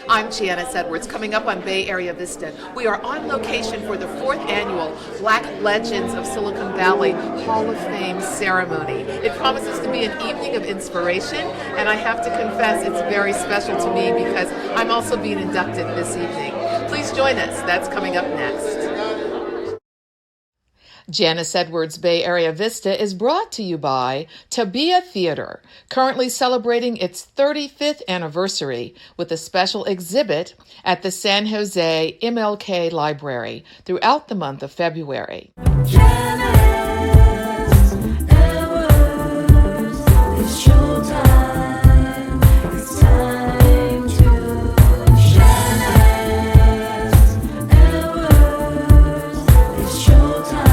I'm Janice Edwards. Coming up on Bay Area Vista, we are on location for the 4th annual Black Legends of Silicon Valley Hall of Fame ceremony. It promises to be an evening of inspiration, and I have to confess it's very special to me because I'm also being inducted this evening. Please join us. That's coming up next. Janice Edwards' Bay Area Vista is brought to you by Tabia Theater, currently celebrating its 35th anniversary with a special exhibit at the San Jose MLK Library throughout the month of February. Janice Edwards, it's showtime. It's time to Janice Edwards, it's showtime.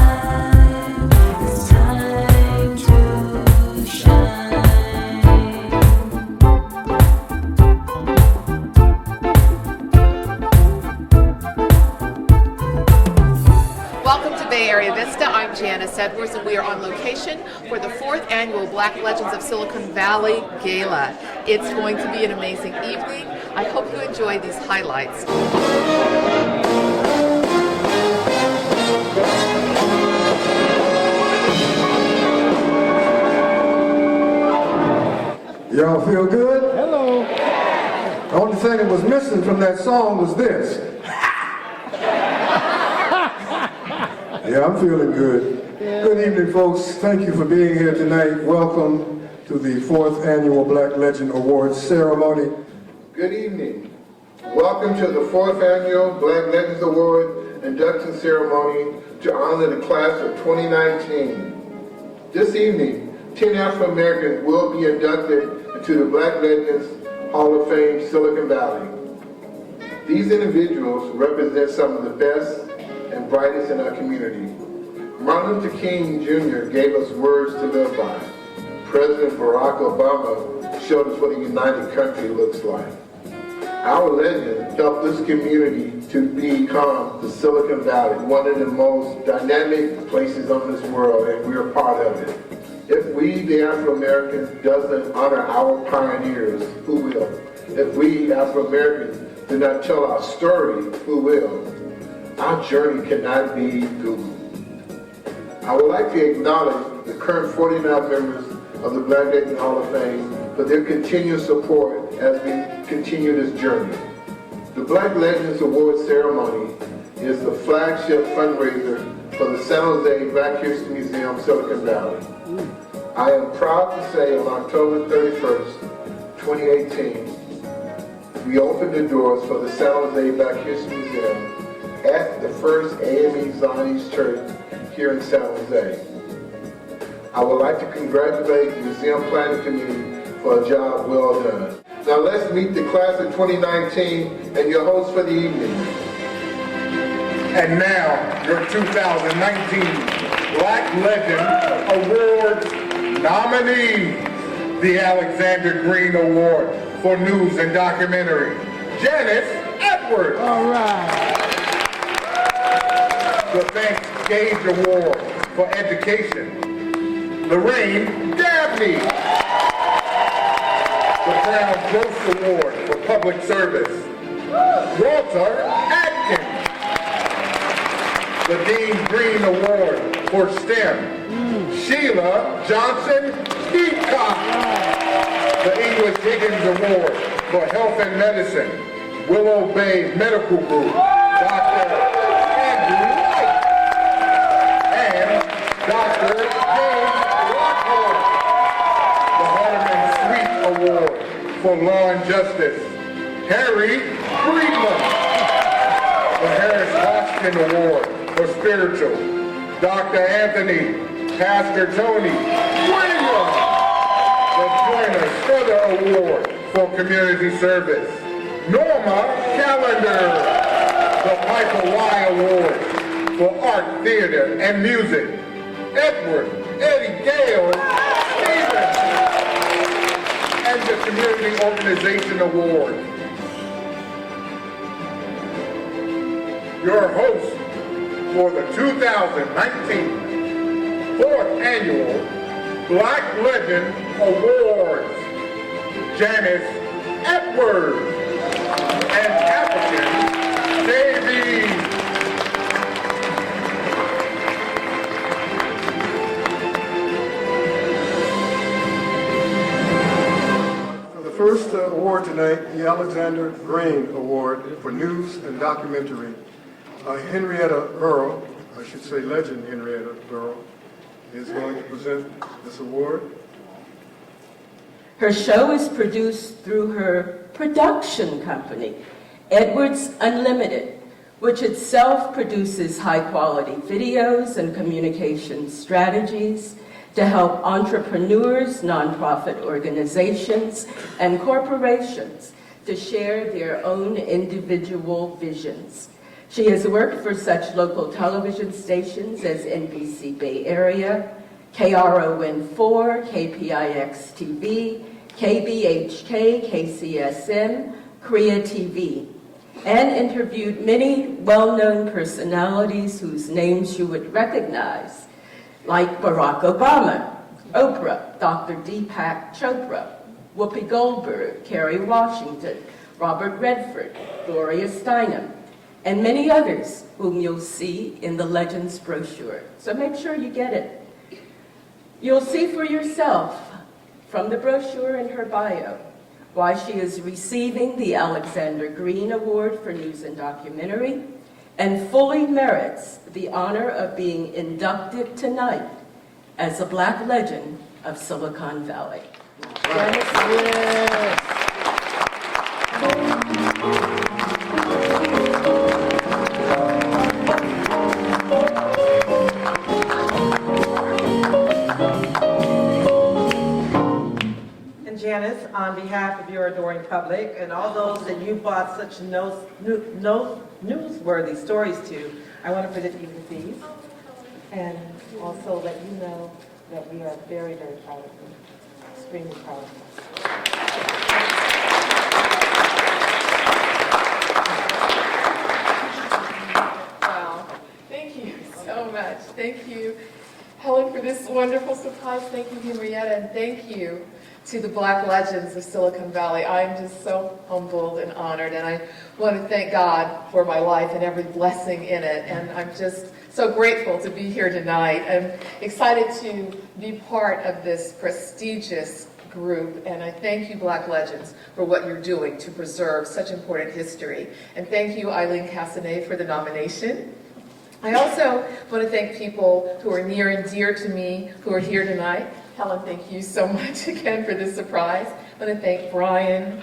Welcome to Bay Area Vista. I'm Janice Edwards, and we are on location for the 4th annual Black Legends of Silicon Valley Gala. It's going to be an amazing evening. I hope you enjoy these highlights. Y'all feel good? Hello. The only thing that was missing from that song was this. Yeah, I'm feeling good. Yeah. Good evening, folks. Thank you for being here tonight. Welcome to the 4th Annual Black Legend Awards ceremony. Good evening. Welcome to the 4th Annual Black Legends Award induction ceremony to honor the class of 2019. This evening, 10 African Americans will be inducted into the Black Legends Hall of Fame, Silicon Valley. These individuals represent some of the best and brightest in our community. Martin Luther King Jr. gave us words to live by. President Barack Obama showed us what a united country looks like. Our legend helped this community to become the Silicon Valley, one of the most dynamic places on this world, and we're part of it. If we, the Afro-Americans, doesn't honor our pioneers, who will? If we, Afro-Americans, do not tell our story, who will? Our journey cannot be doomed. I would like to acknowledge the current 49 members of the Black Legends Hall of Fame for their continued support as we continue this journey. The Black Legends Award ceremony is the flagship fundraiser for the San Jose Black History Museum, Silicon Valley. I am proud to say on October 31st, 2018, we opened the doors for the San Jose Black History Museum at the first AME Zionist Church here in San Jose. I would like to congratulate the Museum Planning Committee for a job well done. Now let's meet the class of 2019 and your host for the evening. And now, your 2019 Black Legend Award nominee, the Alexander Green Award for News and Documentary, Janice Edwards. All right. The Thanks Gage Award for Education, Lorraine Dabney. The Crown Gross Award for Public Service, Walter Atkins. The Dean Green Award for STEM, Sheila Johnson Peacock. The English Higgins Award for Health and Medicine, Willow Bay Medical Group, Dr. Andrew White. And Dr. James Lockhart. The Hardeman Sweet Award for Law and Justice, Harry Friedman. The Harris Hoskins Award for Spiritual, Dr. Anthony Pastor Tony Williams. The Joyner Strother Award for Community Service, Norma Callender. The Piper Y Award for Art, Theater, and Music, Edward Eddie Gale Stevens. And the Community Organization Award. Your host for the 2019 4th Annual Black Legend Awards, Janice Edwards. And the first award tonight, the Alexander Green Award for News and Documentary. Henrietta Earl, I should say legend Henrietta Earl, is going to present this award. Her show is produced through her production company, Edwards Unlimited, which itself produces high-quality videos and communication strategies to help entrepreneurs, nonprofit organizations, and corporations to share their own individual visions. She has worked for such local television stations as NBC Bay Area, KRON4, KPIX TV, KBHK, KCSM, Korea TV, and interviewed many well-known personalities whose names you would recognize, like Barack Obama, Oprah, Dr. Deepak Chopra, Whoopi Goldberg, Kerry Washington, Robert Redford, Gloria Steinem, and many others whom you'll see in the Legends brochure. So make sure you get it. You'll see for yourself from the brochure in her bio why she is receiving the Alexander Green Award for News and Documentary and fully merits the honor of being inducted tonight as a Black legend of Silicon Valley. Janice. Janice, on behalf of your adoring public and all those that you brought such newsworthy stories to, I want to present you with these and also let you know that we are very, very proud of you, extremely proud of you. Wow. Thank you so much. Thank you, Helen, for this wonderful surprise. Thank you, Henrietta, and thank you to the Black legends of Silicon Valley. I'm just so humbled and honored, and I want to thank God for my life and every blessing in it, and I'm just so grateful to be here tonight. I'm excited to be part of this prestigious group, and I thank you, Black Legends, for what you're doing to preserve such important history. And thank you, Eileen Castanet, for the nomination. I also want to thank people who are near and dear to me who are here tonight. Helen, thank you so much again for this surprise. I want to thank Brian,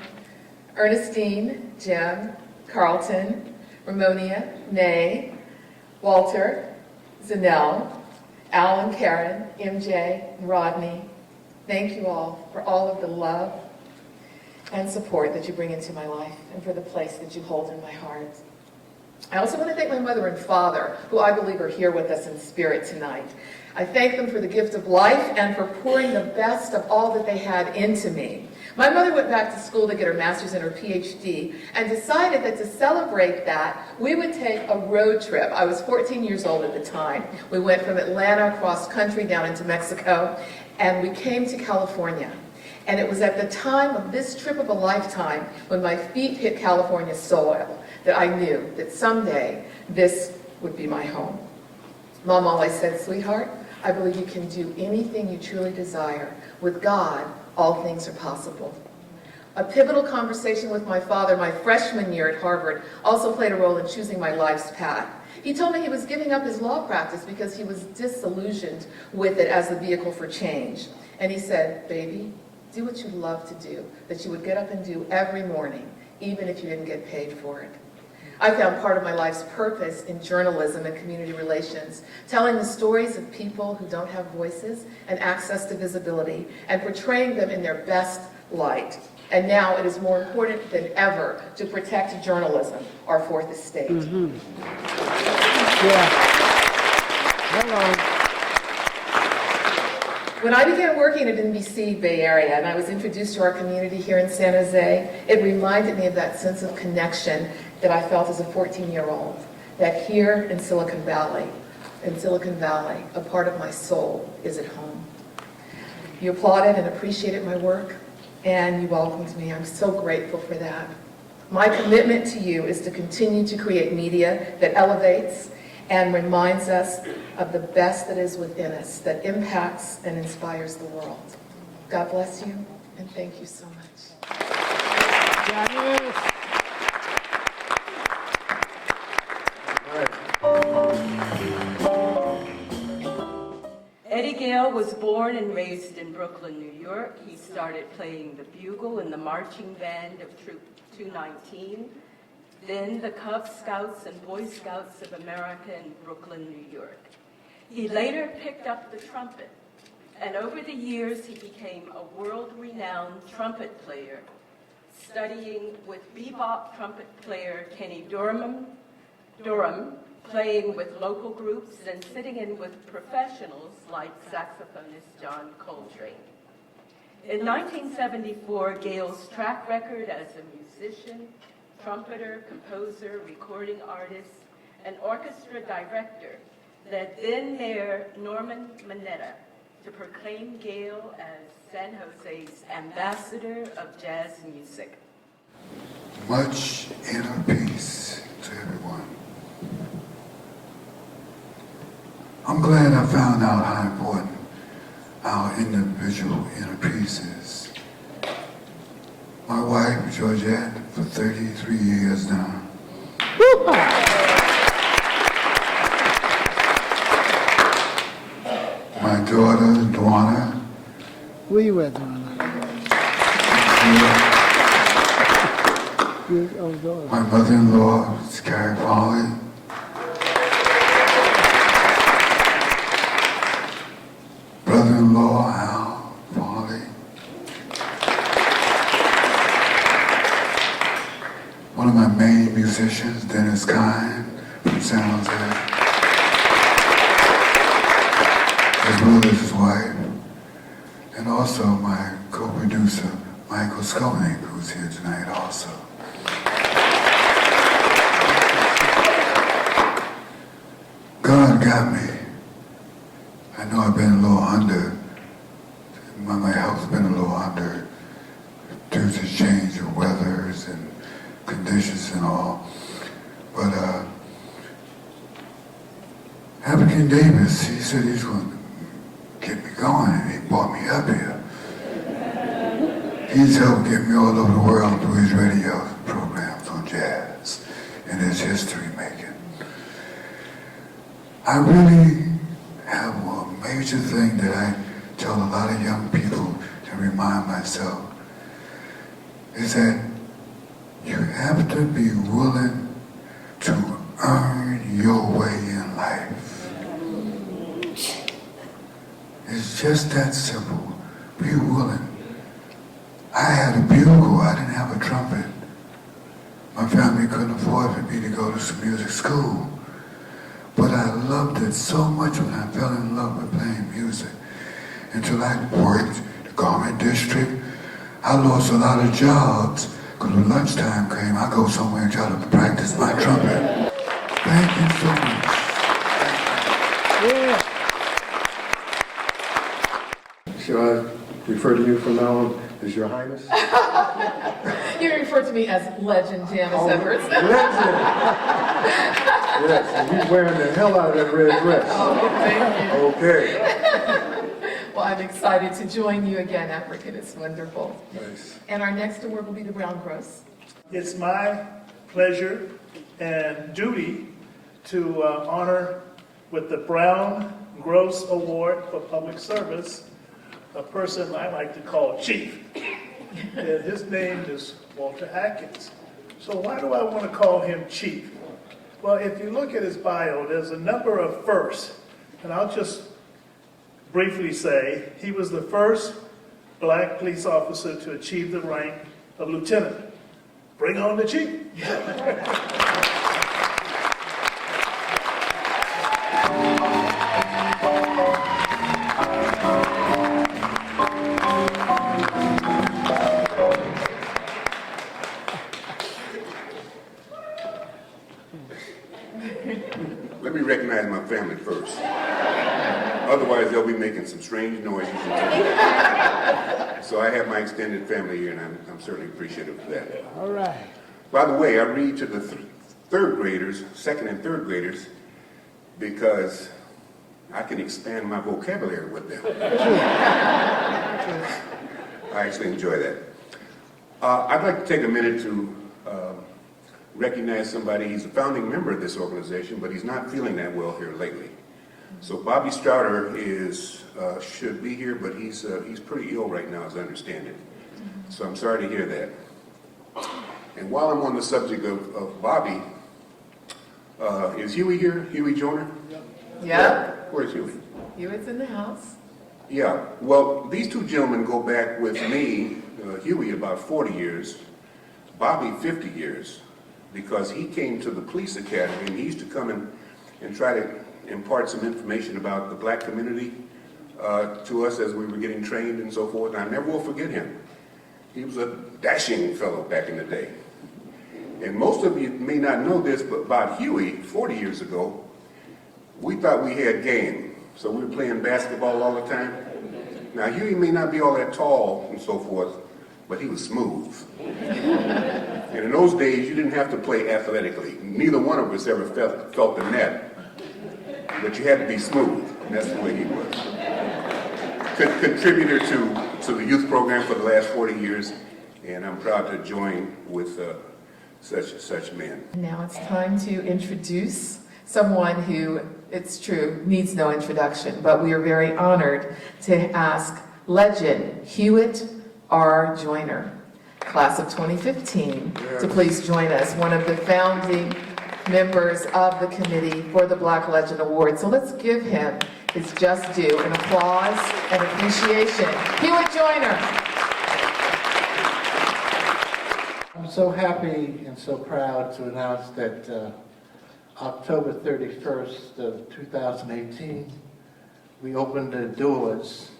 Ernestine, Jim, Carlton, Ramonia, Nay, Walter, Zanelle, Alan, Karen, MJ, and Rodney. Thank you all for all of the love and support that you bring into my life and for the place that you hold in my heart. I also want to thank my mother and father, who I believe are here with us in spirit tonight. I thank them for the gift of life and for pouring the best of all that they had into me. My mother went back to school to get her master's and her PhD and decided that to celebrate that, we would take a road trip. I was 14 years old at the time. We went from Atlanta across country down into Mexico, and we came to California. And it was at the time of this trip of a lifetime, when my feet hit California soil, that I knew that someday this would be my home. Mom always said, sweetheart, I believe you can do anything you truly desire. With God, all things are possible. A pivotal conversation with my father my freshman year at Harvard also played a role in choosing my life's path. He told me he was giving up his law practice because he was disillusioned with it as the vehicle for change. And he said, baby, do what you love to do, that you would get up and do every morning, even if you didn't get paid for it. I found part of my life's purpose in journalism and community relations, telling the stories of people who don't have voices and access to visibility, and portraying them in their best light. And now it is more important than ever to protect journalism, our fourth estate. Mm-hmm. Yeah. Hello. When I began working at NBC Bay Area and I was introduced to our community here in San Jose, it reminded me of that sense of connection that I felt as a 14-year-old, that here in Silicon Valley, a part of my soul is at home. You applauded and appreciated my work, and you welcomed me. I'm so grateful for that. My commitment to you is to continue to create media that elevates and reminds us of the best that is within us, that impacts and inspires the world. God bless you, And thank you so much. Janice. Eddie Gale was born and raised in Brooklyn, New York. He started playing the bugle in the marching band of Troop 219, then the Cub Scouts and Boy Scouts of America in Brooklyn, New York. He later picked up the trumpet, and over the years he became a world-renowned trumpet player, studying with bebop trumpet player Kenny Durham, playing with local groups and sitting in with professionals like saxophonist John Coltrane. In 1974, Gale's track record as a musician, trumpeter, composer, recording artist, and orchestra director led then Mayor Norman Mineta to proclaim Gale as San Jose's ambassador of jazz music. Much inner peace to everyone. I'm glad I found out how important our individual inner peace is. My wife, Georgette, for 33 years now. My daughter, Dwana. Where you at, Donna? My mother-in-law is Carrie Foley. Brother-in-law, Al Foley. One of my main musicians, Dennis Kine from San Jose. As well as his wife. And also my co-producer, Michael Skolnick, who's here tonight also. God got me. I know I've been a little under, my health's been a little under due to change of weathers and conditions and all. But King Davis, he said he's going to get me going, and he brought me up here. He's helped get me all over the world through his radio programs on jazz and his history making. I really have a major thing that I tell a lot of young people to remind myself, is that you have to be willing to earn your way in life. It's just that simple. Be willing. I had a bugle, I didn't have a trumpet. My family couldn't afford for me to go to some music school. But I loved it so much when I fell in love with playing music. Until I worked the garment district, I lost a lot of jobs because when lunchtime came, I go somewhere and try to practice my trumpet. Thank you so much. Yeah. Shall I refer to you from now on as Your Highness? You refer to me as Legend Janice Edwards. Legend! Yes, and he's wearing the hell out of that red dress. Oh, thank you. Okay. Well, I'm excited to join you again, African. It's wonderful. Nice. And our next award will be the Brown Gross. It's my pleasure and duty to honor with the Brown Gross Award for Public Service a person I like to call Chief. And his name is Walter Atkins. So why do I want to call him Chief? Well, if you look at his bio, there's a number of firsts. And I'll just briefly say he was the first black police officer to achieve the rank of lieutenant. Bring on the chief. Let me recognize my family first. Otherwise, they'll be making some strange noises. So I have my extended family here, and I'm certainly appreciative of that. All right. By the way, I read to the third graders, second and third graders, because I can expand my vocabulary with them. I actually enjoy that. I'd like to take a minute to recognize somebody. He's a founding member of this organization, but he's not feeling that well here lately. So Bobby Strouder should be here, but he's pretty ill right now, as I understand it. So I'm sorry to hear that. And while I'm on the subject of Bobby, is Huey here? Huey Joyner? Yeah, Where's Huey? Hewitt's in the house. Yeah, well, these two gentlemen go back with me, Huey, about 40 years, Bobby 50 years, because he came to the police academy and he used to come and try to impart some information about the black community to us as we were getting trained and so forth, and I never will forget him. He was a dashing fellow back in the day. And most of you may not know this, but about Huey, 40 years ago, we thought we had game. So we were playing basketball all the time. Now, Huey may not be all that tall and so forth, but he was smooth. And in those days, you didn't have to play athletically. Neither one of us ever felt the net, but you had to be smooth, and that's the way he was. Contributor to the youth program for the last 40 years, and I'm proud to join with such men. Now it's time to introduce someone who, it's true, needs no introduction, but we are very honored to ask legend Hewitt R. Joyner, class of 2015, to please join us, one of the founding members of the committee for the Black Legend Award. So let's give him his just due, an applause and appreciation. Hewitt Joyner. I'm so happy and so proud to announce that October 31st of 2018, we opened the doors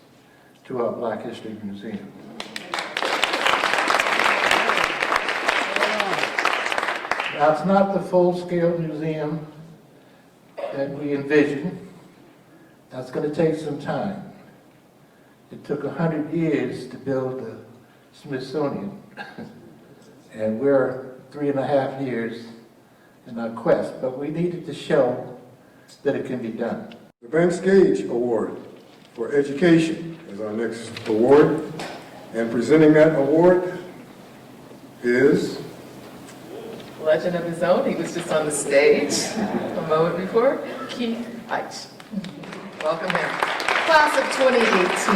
to our Black History Museum. Now, it's not the full-scale museum that we envisioned. That's going to take some time. It took 100 years to build the Smithsonian, and we're 3.5 years in our quest, but we needed to show that it can be done. The Vance Gage Award for Education is our next award, and presenting that award is... Legend of his own, he was just on the stage a moment before, Keith Eich. Welcome him. Class of 2018,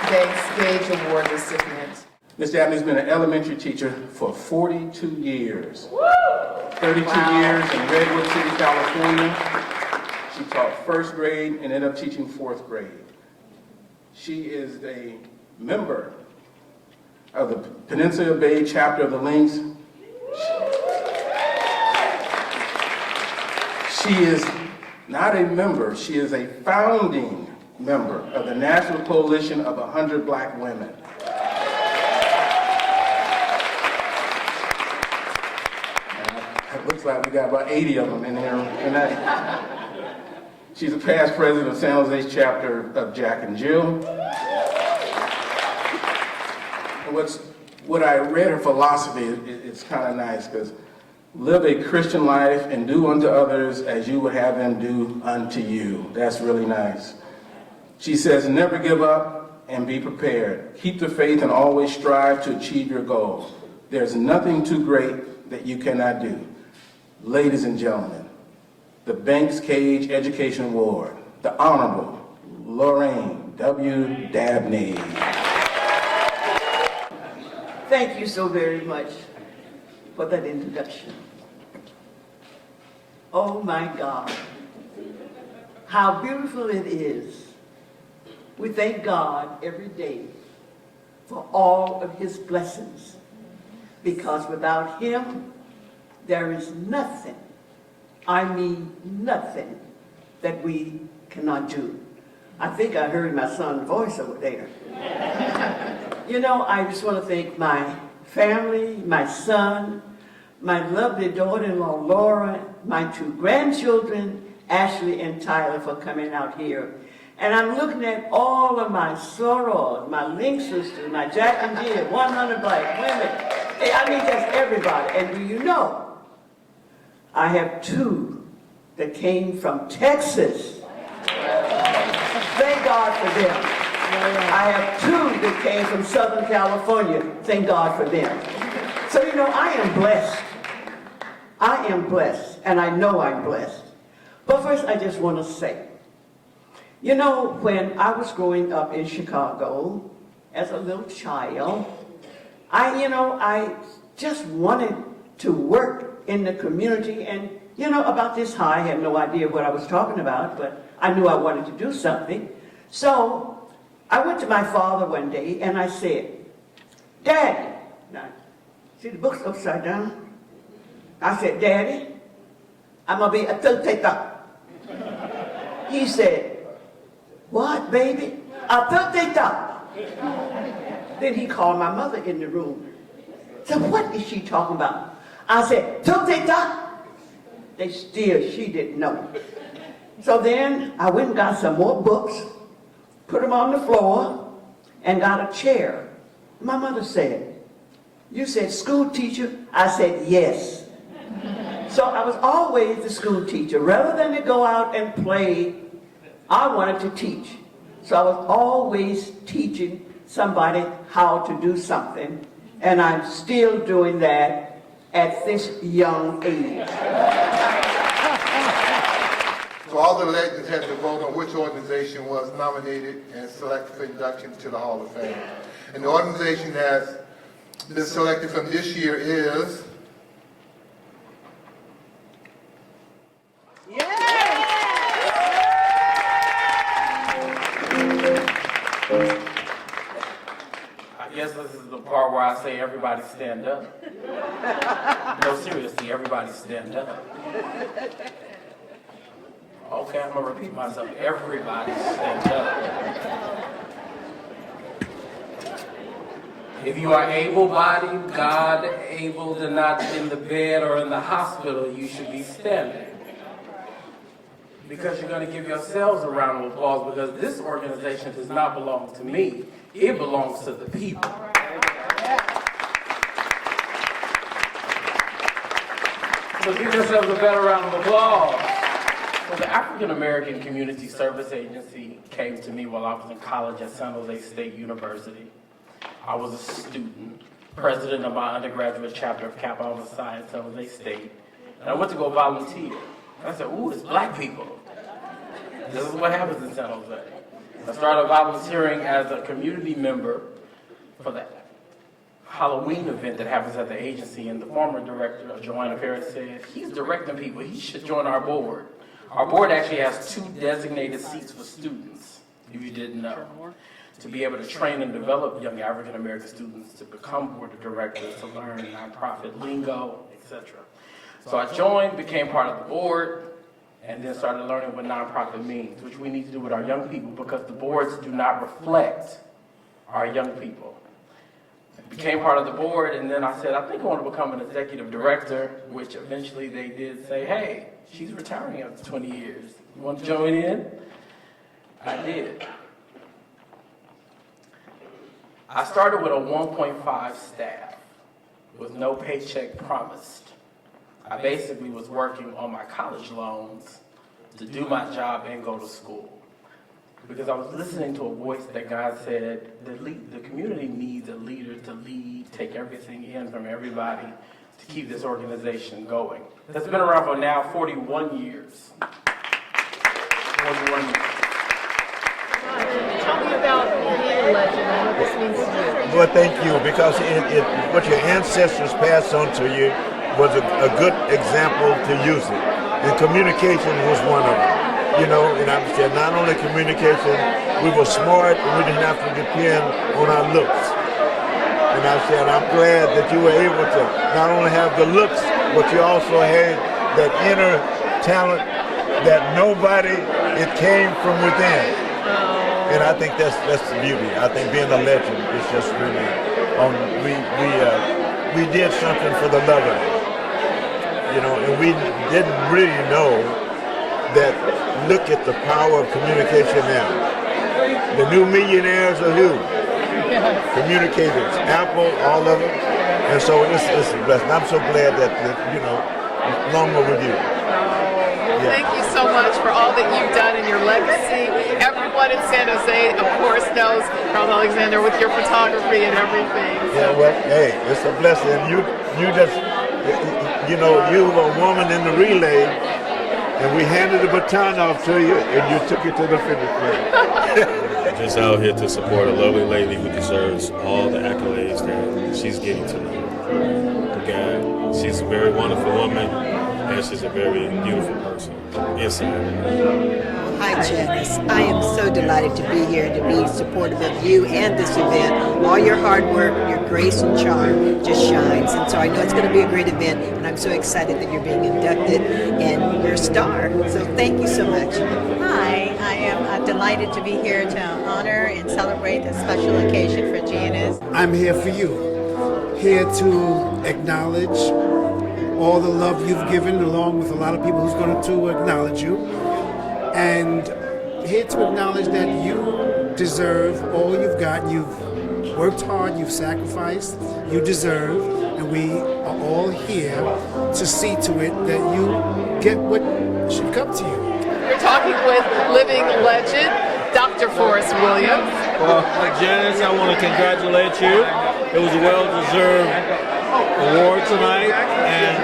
Vance Gage Award recipient. Ms. Dabney's been an elementary teacher for 42 years. Woo! 32 years in Redwood City, California. She taught first grade and ended up teaching fourth grade. She is a member of the Peninsula Bay chapter of the Lynx. She is not a member, she is a founding member of the National Coalition of 100 Black Women. It looks like we got about 80 of them in here. She's a past president of San Jose's chapter of Jack and Jill. And what I read her philosophy, it's kind of nice, because live a Christian life and do unto others as you would have them do unto you. That's really nice. She says, never give up and be prepared. Keep the faith and always strive to achieve your goal. There's nothing too great that you cannot do. Ladies and gentlemen, the Banks Cage Education Award, the Honorable Lorraine W. Dabney. Thank you so very much for that introduction. Oh my God, how beautiful it is. We thank God every day for all of his blessings, because without him, there is nothing, I mean nothing, that we cannot do. I think I heard my son's voice over there. You know, I just want to thank my family, my son, my lovely daughter-in-law, Laura, my two grandchildren, Ashley and Tyler, for coming out here. And I'm looking at all of my sorors, my Link sisters, my Jack and Jill, 100 Black Women. I mean, just everybody. And do you know, I have two that came from Texas. Thank God for them. I have two that came from Southern California. Thank God for them. So, you know, I am blessed. I am blessed, and I know I'm blessed. But first, I just want to say, you know, when I was growing up in Chicago as a little child, I just wanted to work in the community. And, you know, about this high, I had no idea what I was talking about, but I knew I wanted to do something. So I went to my father one day and I said, Daddy, now, see the book's upside down? I said, Daddy, I'm going to be a tuteta. He said, what, baby? A tuteta. Then he called my mother in the room. So what is she talking about? I said, tuteta. She didn't know. So then I went and got some more books, put them on the floor, and got a chair. My mother said, you said school teacher? I said, yes. So I was always the school teacher. Rather than to go out and play, I wanted to teach. So I was always teaching somebody how to do something. And I'm still doing that at this young age. So all the legends had to vote on which organization was nominated and selected for induction to the Hall of Fame. And the organization that's been selected from this year is... I guess this is the part where I say everybody stand up. No, seriously, everybody stand up. Okay, I'm gonna repeat myself. Everybody stand up. If you are able-bodied, God-able, and not in the bed or in the hospital, you should be standing. Because you're going to give yourselves a round of applause, because this organization does not belong to me. It belongs to the people. So give yourselves a better round of applause. So the African American Community Service Agency came to me while I was in college at San Jose State University. I was a student, president of my undergraduate chapter of Kappa Alpha Psi at San Jose State. And I went to go volunteer. I said, ooh, it's black people. This is what happens in San Jose. I started volunteering as a community member for the Halloween event that happens at the agency, and the former director, Joanna Perez, said, he's directing people, he should join our board. Our board actually has 2 designated seats for students, if you didn't know, to be able to train and develop young African American students to become board of directors, to learn nonprofit lingo, etc. So I joined, became part of the board, and then started learning what nonprofit means, which we need to do with our young people, because the boards do not reflect our young people. I became part of the board, and then I said, I think I want to become an executive director, which eventually they did say, hey, she's retiring after 20 years. You want to join in? I did. I started with a 1.5 staff with no paycheck promised. I basically was working on my college loans to do my job and go to school. Because I was listening to a voice that God said, the community needs a leader to lead, take everything in from everybody to keep this organization going. That's been around for now 41 years. 41 years. Tell me about being a legend and what this means to you. Well, thank you, because what your ancestors passed on to you was a good example to use it. And communication was one of them. You know, and I said not only communication, we were smart and we didn't have to depend on our looks. And I said, I'm glad that you were able to not only have the looks, but you also had that inner talent that nobody, it came from within. And I think that's the beauty. I think being a legend is just really, we did something for the love of it. You know, and we didn't really know that, look at the power of communication now. The new millionaires are who? Communicators, Apple, all of them. And so it's a blessing. I'm so glad that you know, long overdue. Thank you so much for all that you've done in your legacy. Everyone in San Jose, of course, knows Carl Alexander with your photography and everything. Yeah, well, hey, it's a blessing. You just, you know, you were a woman in the relay, and we handed the baton off to you, and you took it to the finish line. Just out here to support a lovely lady who deserves all the accolades that she's getting tonight. God, she's a very wonderful woman, and she's a very beautiful person inside. Hi, Janice. I am so delighted to be here, to be supportive of you and this event. All your hard work, your grace and charm just shines. And so I know it's going to be a great event, and I'm so excited that you're being inducted and you're a star. So thank you so much. Hi, I am delighted to be here to honor and celebrate a special occasion for Janice. I'm here for you, here to acknowledge all the love you've given, along with a lot of people who's going to acknowledge you. And here to acknowledge that you deserve all you've got. You've worked hard, you've sacrificed, you deserve, and we are all here to see to it that you get what should come to you. We're talking with living legend, Dr. Forrest Williams. Well, Janice, I want to congratulate you. It was a well-deserved award tonight, and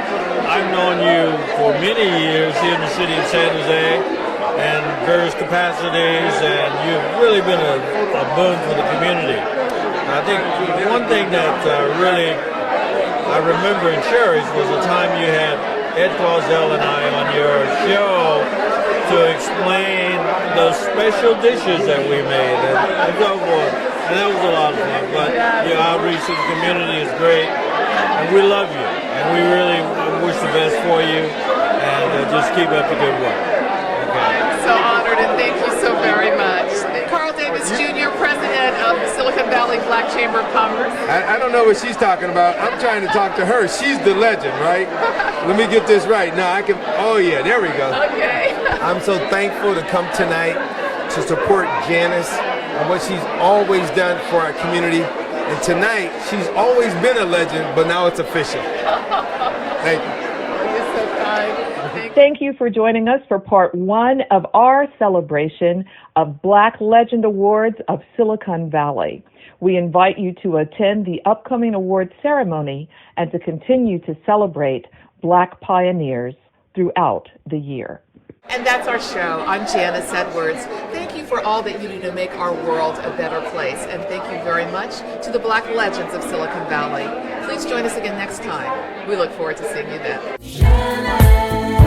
I've known you for many years here in the city of San Jose and various capacities, and you've really been a boon for the community. I think one thing that really I remember and cherish was the time you had Ed Clausel and I on your show to explain those special dishes that we made and so forth. And that was a lot of fun. But your outreach to the community is great, and we love you, and we really wish the best for you, and just keep up the good work. So honored, and thank you so very much. Carl Davis Jr., president of the Silicon Valley Black Chamber of Commerce. I don't know what she's talking about. I'm trying to talk to her. She's the legend, right? Let me get this right. No, I can. Oh, yeah, there we go. Okay. I'm so thankful to come tonight to support Janice and what she's always done for our community. And tonight, she's always been a legend, but now it's official. Thank you. You're so kind. Thank you for joining us for part one of our celebration of Black Legend Awards of Silicon Valley. We invite you to attend the upcoming awards ceremony and to continue to celebrate Black pioneers throughout the year. And that's our show. I'm Janice Edwards. Thank you for all that you do to make our world a better place. And thank you very much to the Black Legends of Silicon Valley. Please join us again next time. We look forward to seeing you then.